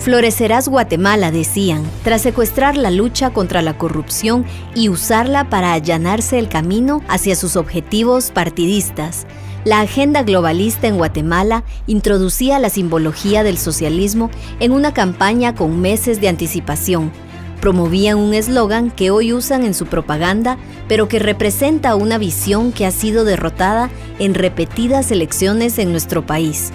Florecerás Guatemala, decían, tras secuestrar la lucha contra la corrupción y usarla para allanarse el camino hacia sus objetivos partidistas. La agenda globalista en Guatemala introducía la simbología del socialismo en una campaña con meses de anticipación. Promovían un eslogan que hoy usan en su propaganda, pero que representa una visión que ha sido derrotada en repetidas elecciones en nuestro país.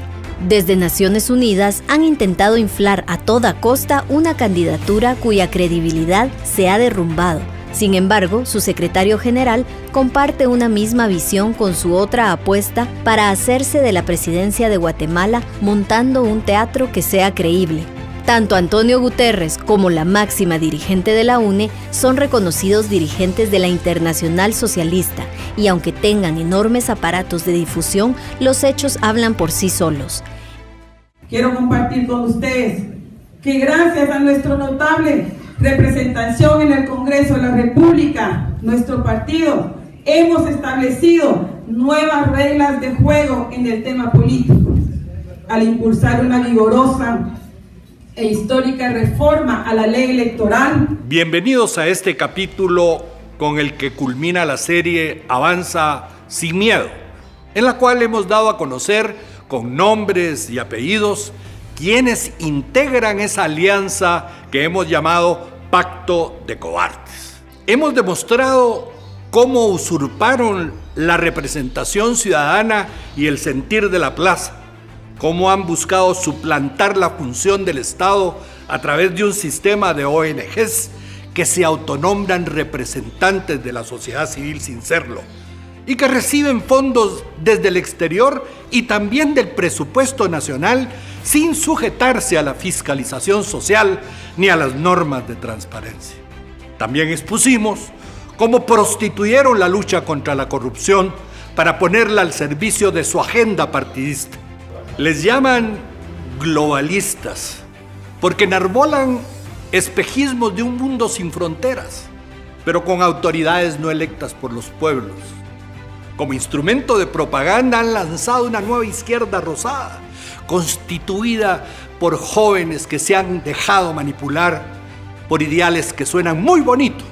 Desde Naciones Unidas han intentado inflar a toda costa una candidatura cuya credibilidad se ha derrumbado. Sin embargo, su secretario general comparte una misma visión con su otra apuesta para hacerse de la presidencia de Guatemala, montando un teatro que sea creíble. Tanto Antonio Guterres como la máxima dirigente de la UNE son reconocidos dirigentes de la Internacional Socialista y aunque tengan enormes aparatos de difusión, los hechos hablan por sí solos. Quiero compartir con ustedes que gracias a nuestra notable representación en el Congreso de la República, nuestro partido, hemos establecido nuevas reglas de juego en el tema político, al impulsar una vigorosa e histórica reforma a la ley electoral. Bienvenidos a este capítulo con el que culmina la serie Avanza sin Miedo, en la cual hemos dado a conocer con nombres y apellidos quienes integran esa alianza que hemos llamado Pacto de Cobardes. Hemos demostrado cómo usurparon la representación ciudadana y el sentir de la plaza, cómo han buscado suplantar la función del Estado a través de un sistema de ONGs que se autonombran representantes de la sociedad civil sin serlo y que reciben fondos desde el exterior y también del presupuesto nacional sin sujetarse a la fiscalización social ni a las normas de transparencia. También expusimos cómo prostituyeron la lucha contra la corrupción para ponerla al servicio de su agenda partidista. Les llaman globalistas porque enarbolan espejismos de un mundo sin fronteras, pero con autoridades no electas por los pueblos. Como instrumento de propaganda han lanzado una nueva izquierda rosada, constituida por jóvenes que se han dejado manipular por ideales que suenan muy bonito,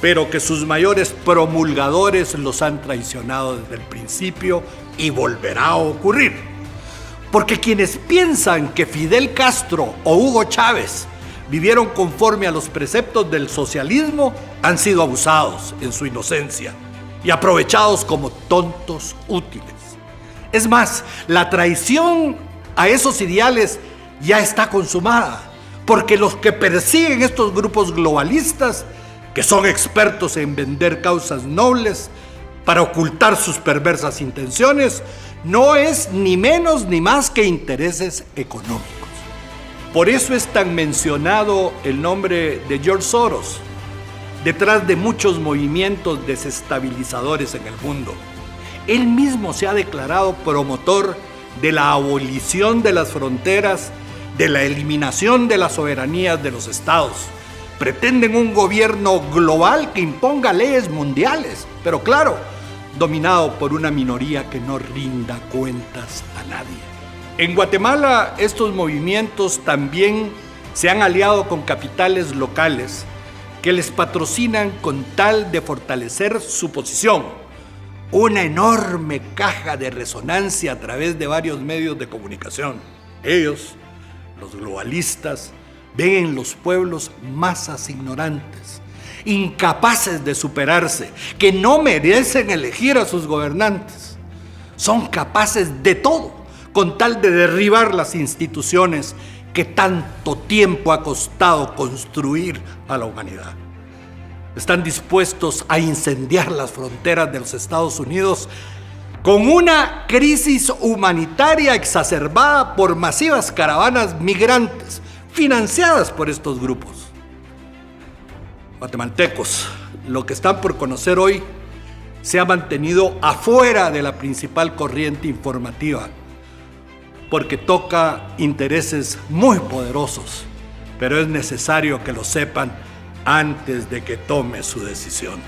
pero que sus mayores promulgadores los han traicionado desde el principio y volverá a ocurrir. Porque quienes piensan que Fidel Castro o Hugo Chávez vivieron conforme a los preceptos del socialismo han sido abusados en su inocencia y aprovechados como tontos útiles. Es más, la traición a esos ideales ya está consumada, porque los que persiguen estos grupos globalistas, que son expertos en vender causas nobles para ocultar sus perversas intenciones, no es ni menos ni más que intereses económicos. Por eso es tan mencionado el nombre de George Soros, detrás de muchos movimientos desestabilizadores en el mundo. Él mismo se ha declarado promotor de la abolición de las fronteras, de la eliminación de las soberanías de los estados. Pretenden un gobierno global que imponga leyes mundiales, pero claro, dominado por una minoría que no rinda cuentas a nadie. En Guatemala, estos movimientos también se han aliado con capitales locales que les patrocinan con tal de fortalecer su posición. Una enorme caja de resonancia a través de varios medios de comunicación. Ellos, los globalistas, ven en los pueblos masas ignorantes, incapaces de superarse, que no merecen elegir a sus gobernantes. Son capaces de todo con tal de derribar las instituciones que tanto tiempo ha costado construir a la humanidad. Están dispuestos a incendiar las fronteras de los Estados Unidos con una crisis humanitaria exacerbada por masivas caravanas migrantes financiadas por estos grupos. Guatemaltecos, lo que están por conocer hoy se ha mantenido afuera de la principal corriente informativa, porque toca intereses muy poderosos, pero es necesario que lo sepan antes de que tome su decisión.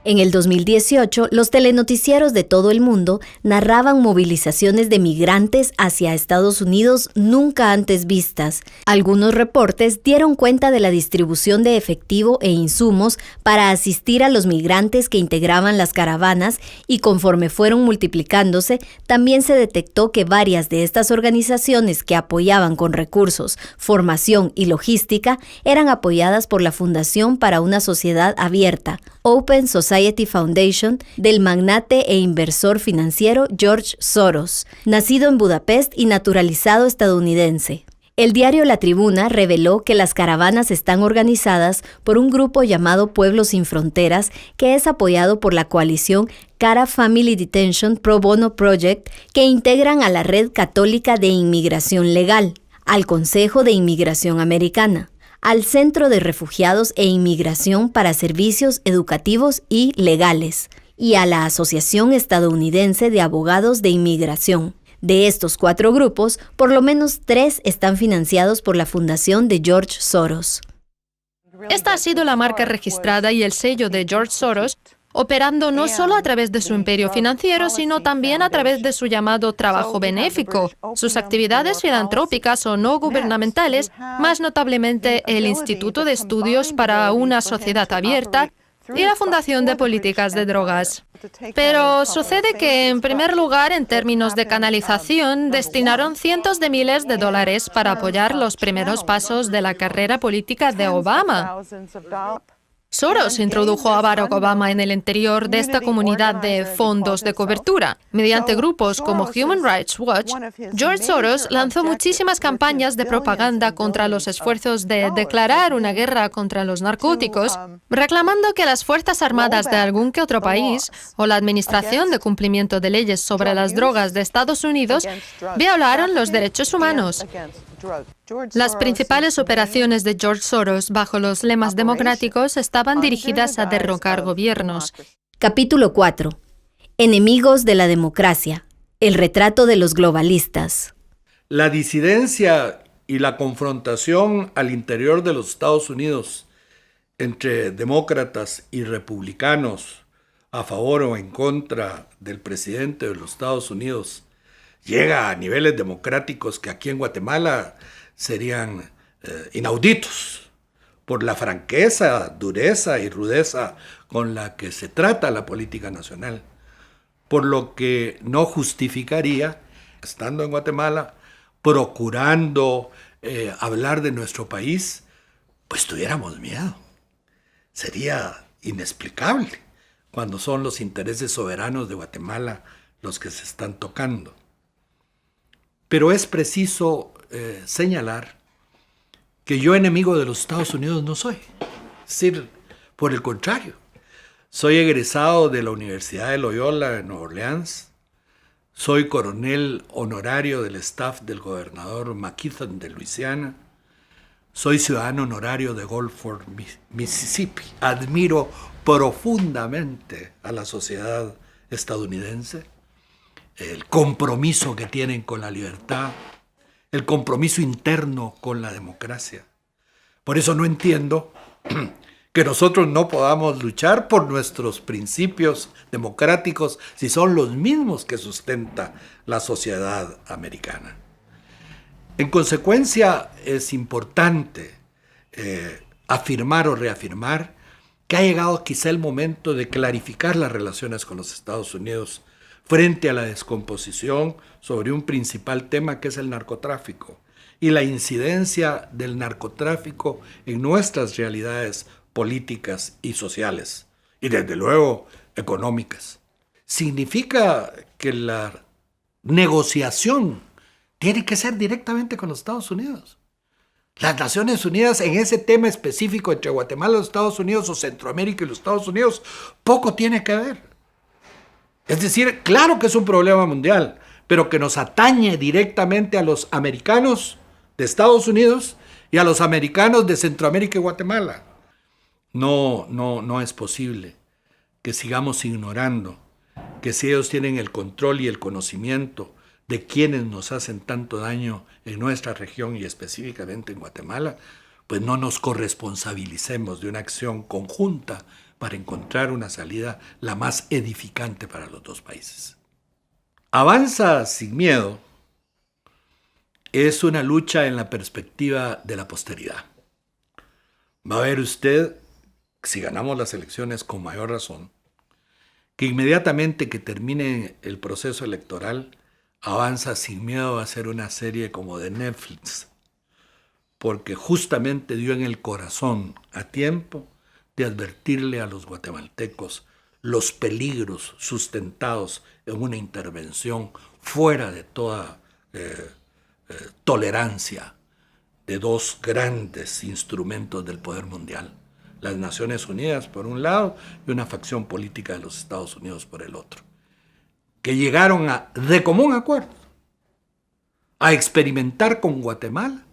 En el 2018, los telenoticieros de todo el mundo narraban movilizaciones de migrantes hacia Estados Unidos nunca antes vistas. Algunos reportes dieron cuenta de la distribución de efectivo e insumos para asistir a los migrantes que integraban las caravanas y conforme fueron multiplicándose, también se detectó que varias de estas organizaciones que apoyaban con recursos, formación y logística eran apoyadas por la Fundación para una Sociedad Abierta, Open Society Foundation, del magnate e inversor financiero George Soros, nacido en Budapest y naturalizado estadounidense. El diario La Tribuna reveló que las caravanas están organizadas por un grupo llamado Pueblos Sin Fronteras, que es apoyado por la coalición Cara Family Detention Pro Bono Project, que integran a la Red Católica de Inmigración Legal, al Consejo de Inmigración Americana, al Centro de Refugiados e Inmigración para Servicios Educativos y Legales, y a la Asociación Estadounidense de Abogados de Inmigración. De estos 4 grupos, por lo menos 3 están financiados por la fundación de George Soros. Esta ha sido la marca registrada y el sello de George Soros, operando no solo a través de su imperio financiero, sino también a través de su llamado trabajo benéfico, sus actividades filantrópicas o no gubernamentales, más notablemente el Instituto de Estudios para una Sociedad Abierta y la Fundación de Políticas de Drogas. Pero sucede que, en primer lugar, en términos de canalización, destinaron cientos de miles de dólares para apoyar los primeros pasos de la carrera política de Obama. Soros introdujo a Barack Obama en el interior de esta comunidad de fondos de cobertura. Mediante grupos como Human Rights Watch, George Soros lanzó muchísimas campañas de propaganda contra los esfuerzos de declarar una guerra contra los narcóticos, reclamando que las Fuerzas Armadas de algún que otro país o la Administración de Cumplimiento de Leyes sobre las Drogas de Estados Unidos violaron los derechos humanos. Las principales operaciones de George Soros bajo los lemas democráticos estaban dirigidas a derrocar gobiernos. Capítulo 4. Enemigos de la democracia. El retrato de los globalistas. La disidencia y la confrontación al interior de los Estados Unidos entre demócratas y republicanos a favor o en contra del presidente de los Estados Unidos llega a niveles democráticos que aquí en Guatemala serían inauditos por la franqueza, dureza y rudeza con la que se trata la política nacional, por lo que no justificaría, estando en Guatemala, procurando hablar de nuestro país, pues tuviéramos miedo. Sería inexplicable cuando son los intereses soberanos de Guatemala los que se están tocando. Pero es preciso señalar que yo enemigo de los Estados Unidos no soy. Es decir, por el contrario, soy egresado de la Universidad de Loyola en Nueva Orleans, soy coronel honorario del staff del gobernador McKeithen de Luisiana, soy ciudadano honorario de Gulf Fort, Mississippi. Admiro profundamente a la sociedad estadounidense, el compromiso que tienen con la libertad, el compromiso interno con la democracia. Por eso no entiendo que nosotros no podamos luchar por nuestros principios democráticos si son los mismos que sustenta la sociedad americana. En consecuencia, es importante afirmar o reafirmar que ha llegado quizá el momento de clarificar las relaciones con los Estados Unidos frente a la descomposición sobre un principal tema que es el narcotráfico y la incidencia del narcotráfico en nuestras realidades políticas y sociales, y desde luego económicas. Significa que la negociación tiene que ser directamente con los Estados Unidos. Las Naciones Unidas en ese tema específico entre Guatemala y los Estados Unidos o Centroamérica y los Estados Unidos poco tiene que ver. Es decir, claro que es un problema mundial, pero que nos atañe directamente a los americanos de Estados Unidos y a los americanos de Centroamérica y Guatemala. No es posible que sigamos ignorando que si ellos tienen el control y el conocimiento de quienes nos hacen tanto daño en nuestra región y específicamente en Guatemala, pues no nos corresponsabilicemos de una acción conjunta para encontrar una salida la más edificante para los dos países. Avanza sin miedo es una lucha en la perspectiva de la posteridad. Va a ver usted, si ganamos las elecciones con mayor razón, que inmediatamente que termine el proceso electoral, Avanza sin miedo va a ser una serie como de Netflix, porque justamente dio en el corazón a tiempo de advertirle a los guatemaltecos los peligros sustentados en una intervención fuera de toda tolerancia de dos grandes instrumentos del poder mundial, las Naciones Unidas por un lado y una facción política de los Estados Unidos por el otro, que llegaron de común acuerdo a experimentar con Guatemala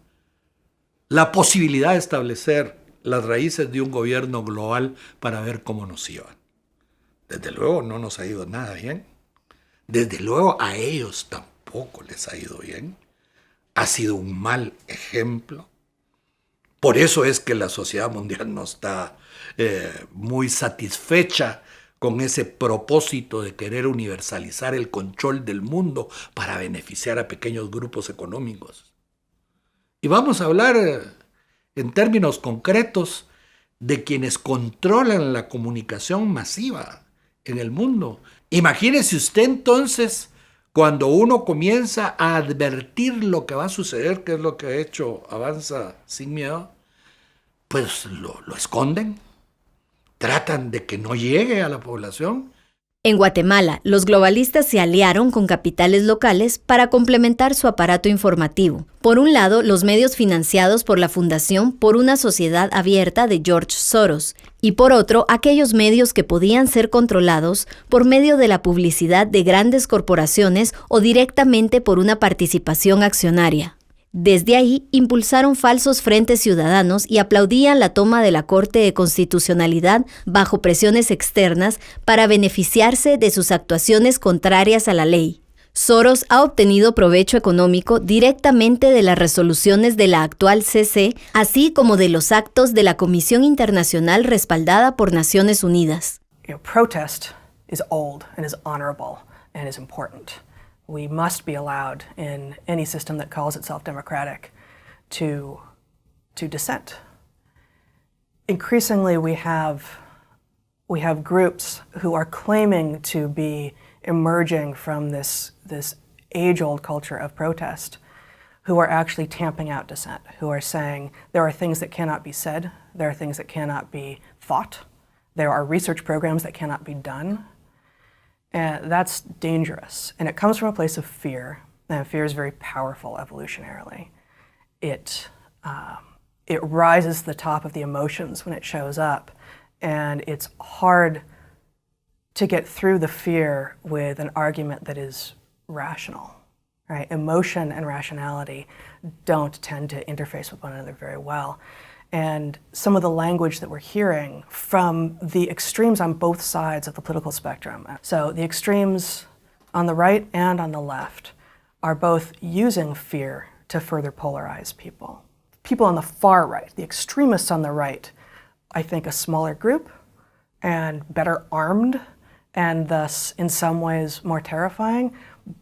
la posibilidad de establecer las raíces de un gobierno global para ver cómo nos iban. Desde luego no nos ha ido nada bien. Desde luego a ellos tampoco les ha ido bien. Ha sido un mal ejemplo. Por eso es que la sociedad mundial no está muy satisfecha con ese propósito de querer universalizar el control del mundo para beneficiar a pequeños grupos económicos. Y vamos a hablar en términos concretos de quienes controlan la comunicación masiva en el mundo. Imagínese usted entonces cuando uno comienza a advertir lo que va a suceder, que es lo que ha hecho Avanza sin miedo, pues lo esconden, tratan de que no llegue a la población. En Guatemala, los globalistas se aliaron con capitales locales para complementar su aparato informativo. Por un lado, los medios financiados por la Fundación por una Sociedad Abierta de George Soros, y por otro, aquellos medios que podían ser controlados por medio de la publicidad de grandes corporaciones o directamente por una participación accionaria. Desde ahí, impulsaron falsos frentes ciudadanos y aplaudían la toma de la Corte de Constitucionalidad bajo presiones externas para beneficiarse de sus actuaciones contrarias a la ley. Soros ha obtenido provecho económico directamente de las resoluciones de la actual CC, así como de los actos de la Comisión Internacional respaldada por Naciones Unidas. Protest is old and is honorable and is important. We must be allowed in any system that calls itself democratic to dissent. Increasingly, we have groups who are claiming to be emerging from this age-old culture of protest, who are actually tamping out dissent, who are saying there are things that cannot be said, there are things that cannot be thought, there are research programs that cannot be done. And that's dangerous. And it comes from a place of fear, and fear is very powerful evolutionarily. It rises to the top of the emotions when it shows up, and it's hard to get through the fear with an argument that is rational, right? Emotion and rationality don't tend to interface with one another very well. And some of the language that we're hearing from the extremes on both sides of the political spectrum. So the extremes on the right and on the left are both using fear to further polarize people. People on the far right, the extremists on the right, I think a smaller group and better armed and thus in some ways more terrifying,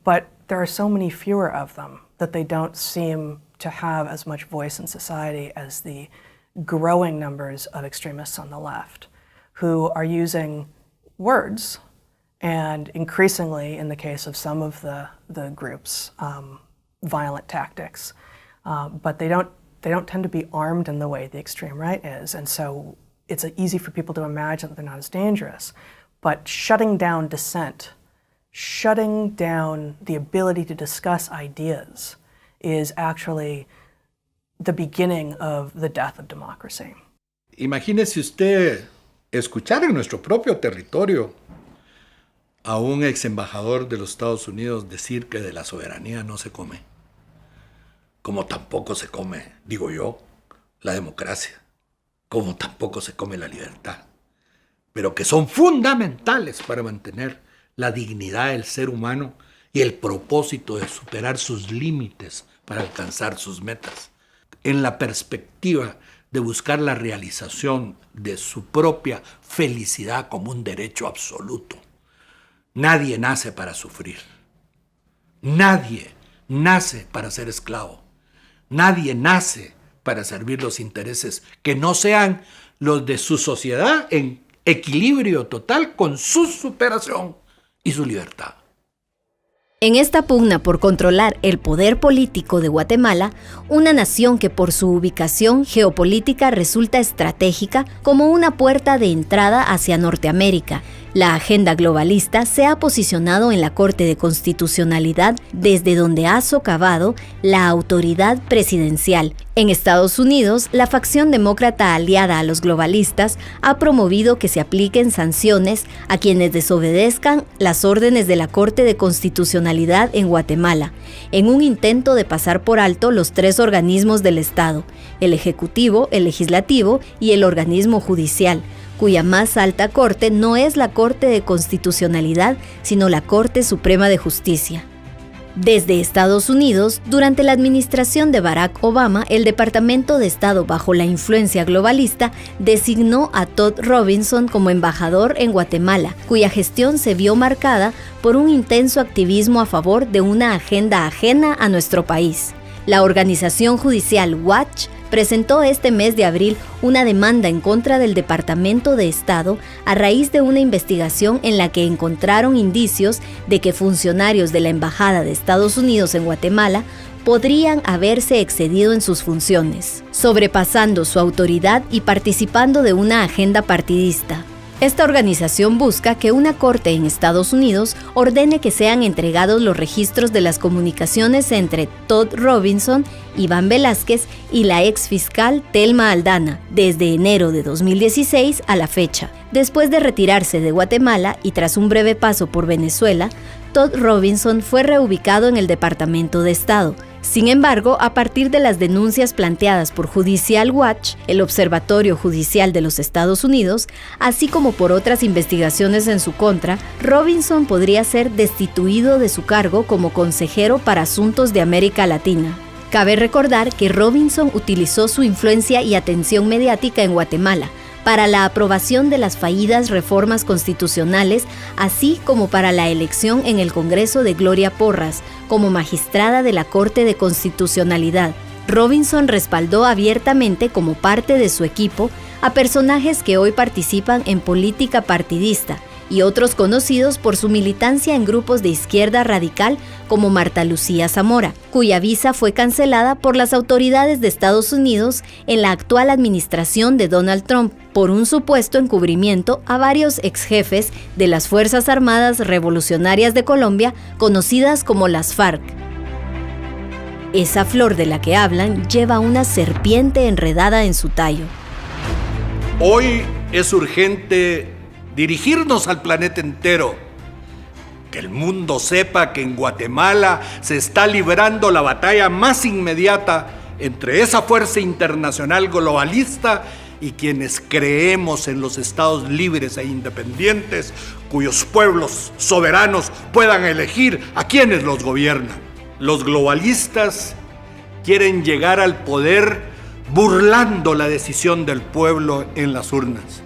but there are so many fewer of them that they don't seem to have as much voice in society as the growing numbers of extremists on the left who are using words and increasingly, in the case of some of the groups, violent tactics. But they don't tend to be armed in the way the extreme right is. And so it's easy for people to imagine that they're not as dangerous. But shutting down dissent, shutting down the ability to discuss ideas is actually the beginning of the death of democracy. Imagínese usted escuchar en nuestro propio territorio a un ex embajador de los Estados Unidos decir que de la soberanía no se come, como tampoco se come, digo yo, la democracia, como tampoco se come la libertad, pero que son fundamentales para mantener la dignidad del ser humano y el propósito de superar sus límites para alcanzar sus metas. En la perspectiva de buscar la realización de su propia felicidad como un derecho absoluto. Nadie nace para sufrir. Nadie nace para ser esclavo. Nadie nace para servir los intereses que no sean los de su sociedad en equilibrio total con su superación y su libertad. En esta pugna por controlar el poder político de Guatemala, una nación que por su ubicación geopolítica resulta estratégica como una puerta de entrada hacia Norteamérica, la agenda globalista se ha posicionado en la Corte de Constitucionalidad desde donde ha socavado la autoridad presidencial. En Estados Unidos, la facción demócrata aliada a los globalistas ha promovido que se apliquen sanciones a quienes desobedezcan las órdenes de la Corte de Constitucionalidad en Guatemala, en un intento de pasar por alto los tres organismos del Estado, el Ejecutivo, el Legislativo y el organismo judicial, cuya más alta corte no es la Corte de Constitucionalidad, sino la Corte Suprema de Justicia. Desde Estados Unidos, durante la administración de Barack Obama, el Departamento de Estado bajo la influencia globalista designó a Todd Robinson como embajador en Guatemala, cuya gestión se vio marcada por un intenso activismo a favor de una agenda ajena a nuestro país. La organización judicial Watch presentó este mes de abril una demanda en contra del Departamento de Estado a raíz de una investigación en la que encontraron indicios de que funcionarios de la Embajada de Estados Unidos en Guatemala podrían haberse excedido en sus funciones, sobrepasando su autoridad y participando de una agenda partidista. Esta organización busca que una corte en Estados Unidos ordene que sean entregados los registros de las comunicaciones entre Todd Robinson, Iván Velázquez y la ex fiscal Telma Aldana, desde enero de 2016 a la fecha. Después de retirarse de Guatemala y tras un breve paso por Venezuela, Todd Robinson fue reubicado en el Departamento de Estado. Sin embargo, a partir de las denuncias planteadas por Judicial Watch, el Observatorio Judicial de los Estados Unidos, así como por otras investigaciones en su contra, Robinson podría ser destituido de su cargo como consejero para asuntos de América Latina. Cabe recordar que Robinson utilizó su influencia y atención mediática en Guatemala para la aprobación de las fallidas reformas constitucionales, así como para la elección en el Congreso de Gloria Porras como magistrada de la Corte de Constitucionalidad. Robinson respaldó abiertamente como parte de su equipo a personajes que hoy participan en política partidista y otros conocidos por su militancia en grupos de izquierda radical como Marta Lucía Zamora, cuya visa fue cancelada por las autoridades de Estados Unidos en la actual administración de Donald Trump por un supuesto encubrimiento a varios exjefes de las Fuerzas Armadas Revolucionarias de Colombia, conocidas como las FARC. Esa flor de la que hablan lleva una serpiente enredada en su tallo. Hoy es urgente dirigirnos al planeta entero, que el mundo sepa que en Guatemala se está librando la batalla más inmediata entre esa fuerza internacional globalista y quienes creemos en los estados libres e independientes, cuyos pueblos soberanos puedan elegir a quienes los gobiernan. Los globalistas quieren llegar al poder burlando la decisión del pueblo en las urnas.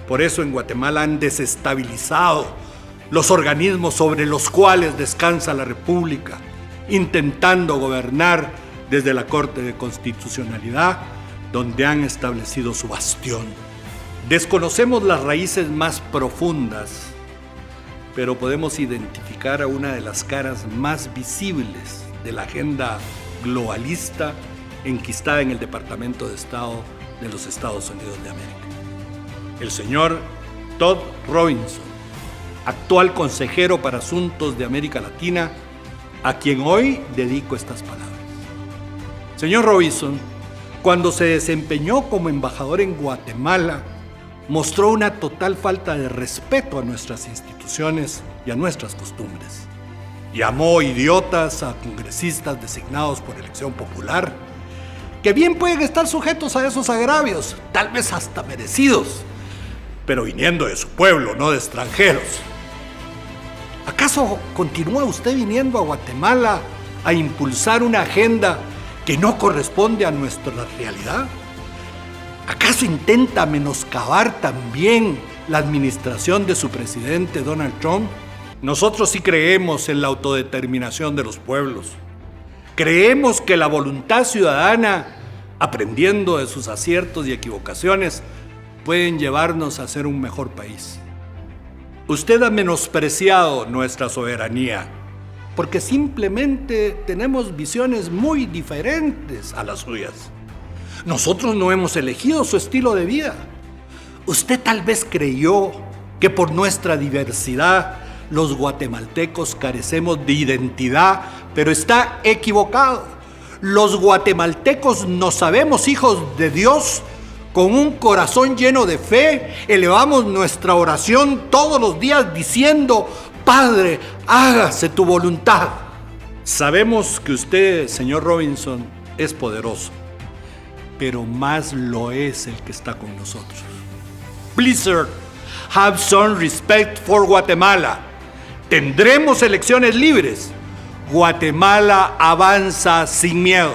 Por eso en Guatemala han desestabilizado los organismos sobre los cuales descansa la República, intentando gobernar desde la Corte de Constitucionalidad, donde han establecido su bastión. Desconocemos las raíces más profundas, pero podemos identificar a una de las caras más visibles de la agenda globalista enquistada en el Departamento de Estado de los Estados Unidos de América. El señor Todd Robinson, actual consejero para asuntos de América Latina, a quien hoy dedico estas palabras. Señor Robinson, cuando se desempeñó como embajador en Guatemala, mostró una total falta de respeto a nuestras instituciones y a nuestras costumbres. Llamó idiotas a congresistas designados por elección popular, que bien pueden estar sujetos a esos agravios, tal vez hasta merecidos, pero viniendo de su pueblo, no de extranjeros. ¿Acaso continúa usted viniendo a Guatemala a impulsar una agenda que no corresponde a nuestra realidad? ¿Acaso intenta menoscabar también la administración de su presidente Donald Trump? Nosotros sí creemos en la autodeterminación de los pueblos. Creemos que la voluntad ciudadana, aprendiendo de sus aciertos y equivocaciones, pueden llevarnos a ser un mejor país. Usted ha menospreciado nuestra soberanía porque simplemente tenemos visiones muy diferentes a las suyas. Nosotros no hemos elegido su estilo de vida. Usted tal vez creyó que por nuestra diversidad los guatemaltecos carecemos de identidad, pero está equivocado. Los guatemaltecos nos sabemos hijos de Dios. Con un corazón lleno de fe, elevamos nuestra oración todos los días diciendo: Padre, hágase tu voluntad. Sabemos que usted, señor Robinson, es poderoso, pero más lo es el que está con nosotros. Please, sir, have some respect for Guatemala. Tendremos elecciones libres. Guatemala avanza sin miedo.